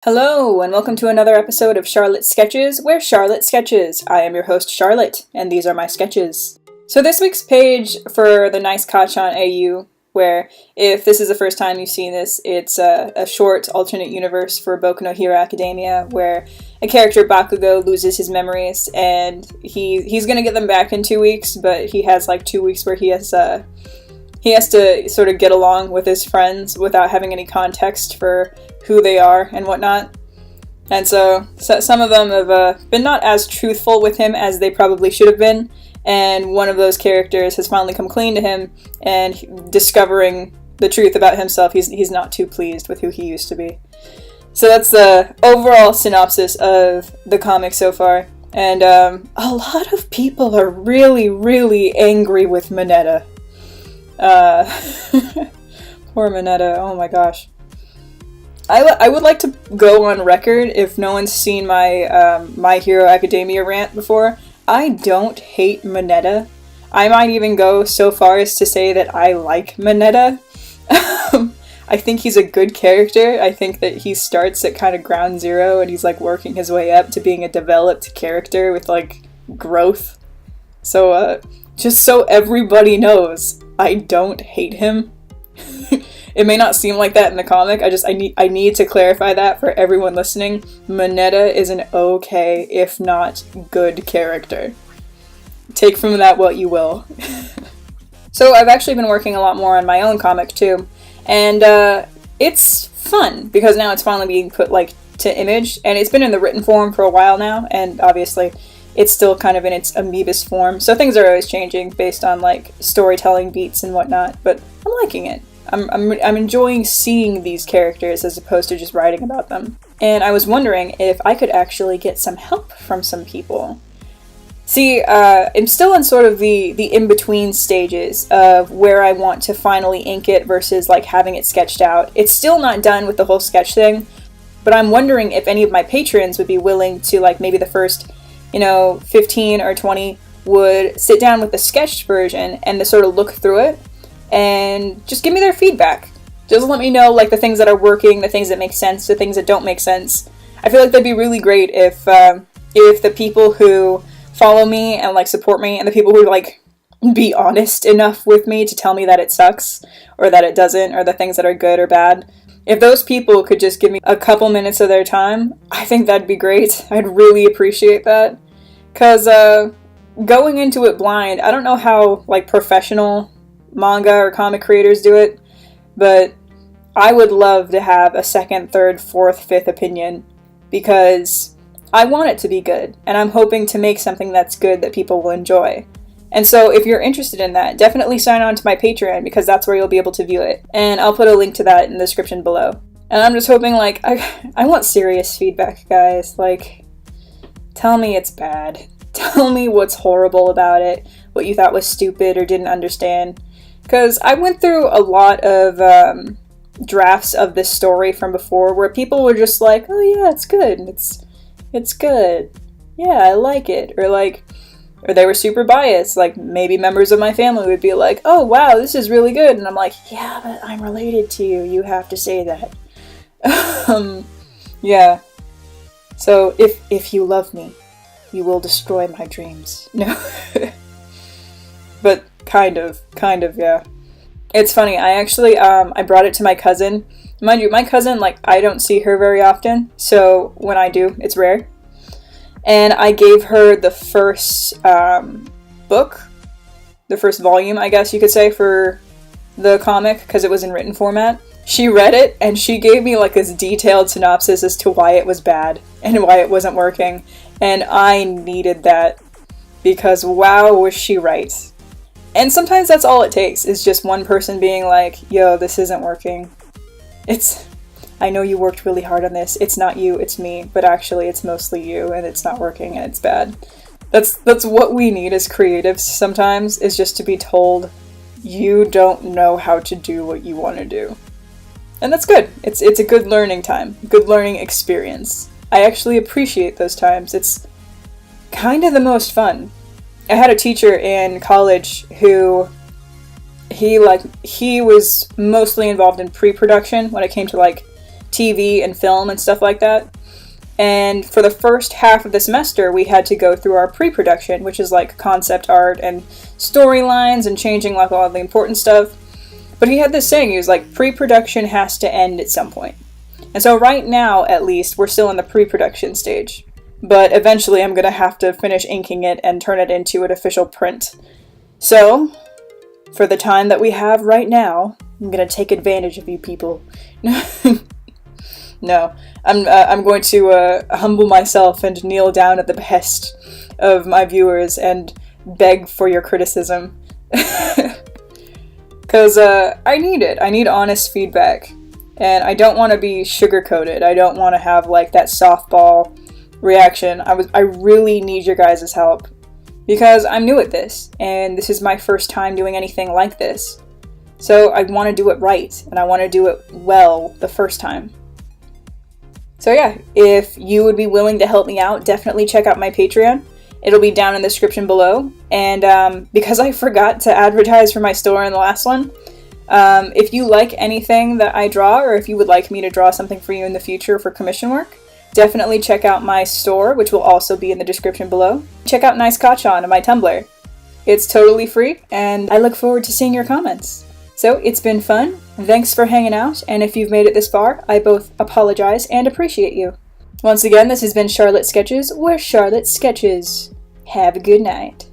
Hello, and welcome to another episode of Charlotte Sketches, where Charlotte sketches. I am your host, Charlotte, and these are my sketches. So this week's page for the Nice Kachan AU, where if this is the first time you've seen this, it's a short alternate universe for Boku no Hero Academia, where a character, Bakugo, loses his memories, and he's gonna get them back in 2 weeks, but he has like 2 weeks where he has to sort of get along with his friends without having any context for who they are and whatnot. And so some of them have been not as truthful with him as they probably should have been, and one of those characters has finally come clean to him, and discovering the truth about himself, he's not too pleased with who he used to be. So that's the overall synopsis of the comic so far. And a lot of people are really, really angry with Mineta. Poor Mineta, oh my gosh. I would like to go on record, if no one's seen my My Hero Academia rant before, I don't hate Mineta. I might even go so far as to say that I like Mineta. I think he's a good character. I think that he starts at kind of ground zero and he's like working his way up to being a developed character with like growth. So just so everybody knows, I don't hate him. It may not seem like that in the comic. I need to clarify that for everyone listening. Mineta is an okay, if not good character. Take from that what you will. So I've actually been working a lot more on my own comic too, and it's fun because now it's finally being put like to image, and it's been in the written form for a while now, and obviously it's still kind of in its amoebus form, so things are always changing based on like storytelling beats and whatnot, but I'm liking it. I'm enjoying seeing these characters as opposed to just writing about them. And I was wondering if I could actually get some help from some people. See, I'm still in sort of the in-between stages of where I want to finally ink it versus like having it sketched out. It's still not done with the whole sketch thing, but I'm wondering if any of my patrons would be willing to, like, maybe the first 15 or 20 would sit down with the sketched version and to sort of look through it and just give me their feedback. Just let me know, like, the things that are working, the things that make sense, the things that don't make sense. I feel like that'd be really great if the people who follow me and, like, support me, and the people who, like, be honest enough with me to tell me that it sucks, or that it doesn't, or the things that are good or bad, if those people could just give me a couple minutes of their time, I think that'd be great. I'd really appreciate that. Because, going into it blind, I don't know how, like, professional manga or comic creators do it, but I would love to have a second, third, fourth, fifth opinion, because I want it to be good, and I'm hoping to make something that's good that people will enjoy. And so if you're interested in that, definitely sign on to my Patreon, because that's where you'll be able to view it. And I'll put a link to that in the description below. And I'm just hoping, like, I want serious feedback, guys. Like, tell me it's bad. Tell me what's horrible about it, what you thought was stupid or didn't understand. Because I went through a lot of drafts of this story from before where people were just like, oh yeah, it's good. It's good. Yeah, I like it. Or they were super biased. Like, maybe members of my family would be like, oh wow, this is really good. And I'm like, yeah, but I'm related to you. You have to say that. Yeah. So if you love me, you will destroy my dreams. No. But kind of, yeah. It's funny, I actually, I brought it to my cousin. Mind you, my cousin, like, I don't see her very often, so when I do, it's rare. And I gave her the first, book, the first volume, I guess you could say, for the comic, because it was in written format. She read it, and she gave me, like, this detailed synopsis as to why it was bad, and why it wasn't working. And I needed that, because wow, was she right. And sometimes that's all it takes, is just one person being like, yo, this isn't working. I know you worked really hard on this, it's not you, it's me, but actually it's mostly you, and it's not working, and it's bad. That's what we need as creatives sometimes, is just to be told, you don't know how to do what you want to do. And that's good. It's a good learning time, good learning experience. I actually appreciate those times. It's kind of the most fun. I had a teacher in college who he was mostly involved in pre-production when it came to like TV and film and stuff like that. And for the first half of the semester, we had to go through our pre-production, which is like concept art and storylines and changing like all the important stuff. But he had this saying, he was like, pre-production has to end at some point. And so right now, at least, we're still in the pre-production stage. But eventually I'm going to have to finish inking it and turn it into an official print. So, for the time that we have right now, I'm going to take advantage of you people. No, I'm going to humble myself and kneel down at the behest of my viewers and beg for your criticism. Because I need it. I need honest feedback. And I don't want to be sugar-coated. I don't want to have like that softball reaction. I really need your guys' help. Because I'm new at this, and this is my first time doing anything like this. So I want to do it right, and I want to do it well the first time. So yeah, if you would be willing to help me out, definitely check out my Patreon. It'll be down in the description below. And because I forgot to advertise for my store in the last one, if you like anything that I draw, or if you would like me to draw something for you in the future for commission work, definitely check out my store, which will also be in the description below. Check out Nice Kachan on my Tumblr. It's totally free, and I look forward to seeing your comments. So, it's been fun, thanks for hanging out, and if you've made it this far, I both apologize and appreciate you. Once again, this has been Charlotte Sketches, where Charlotte sketches. Have a good night.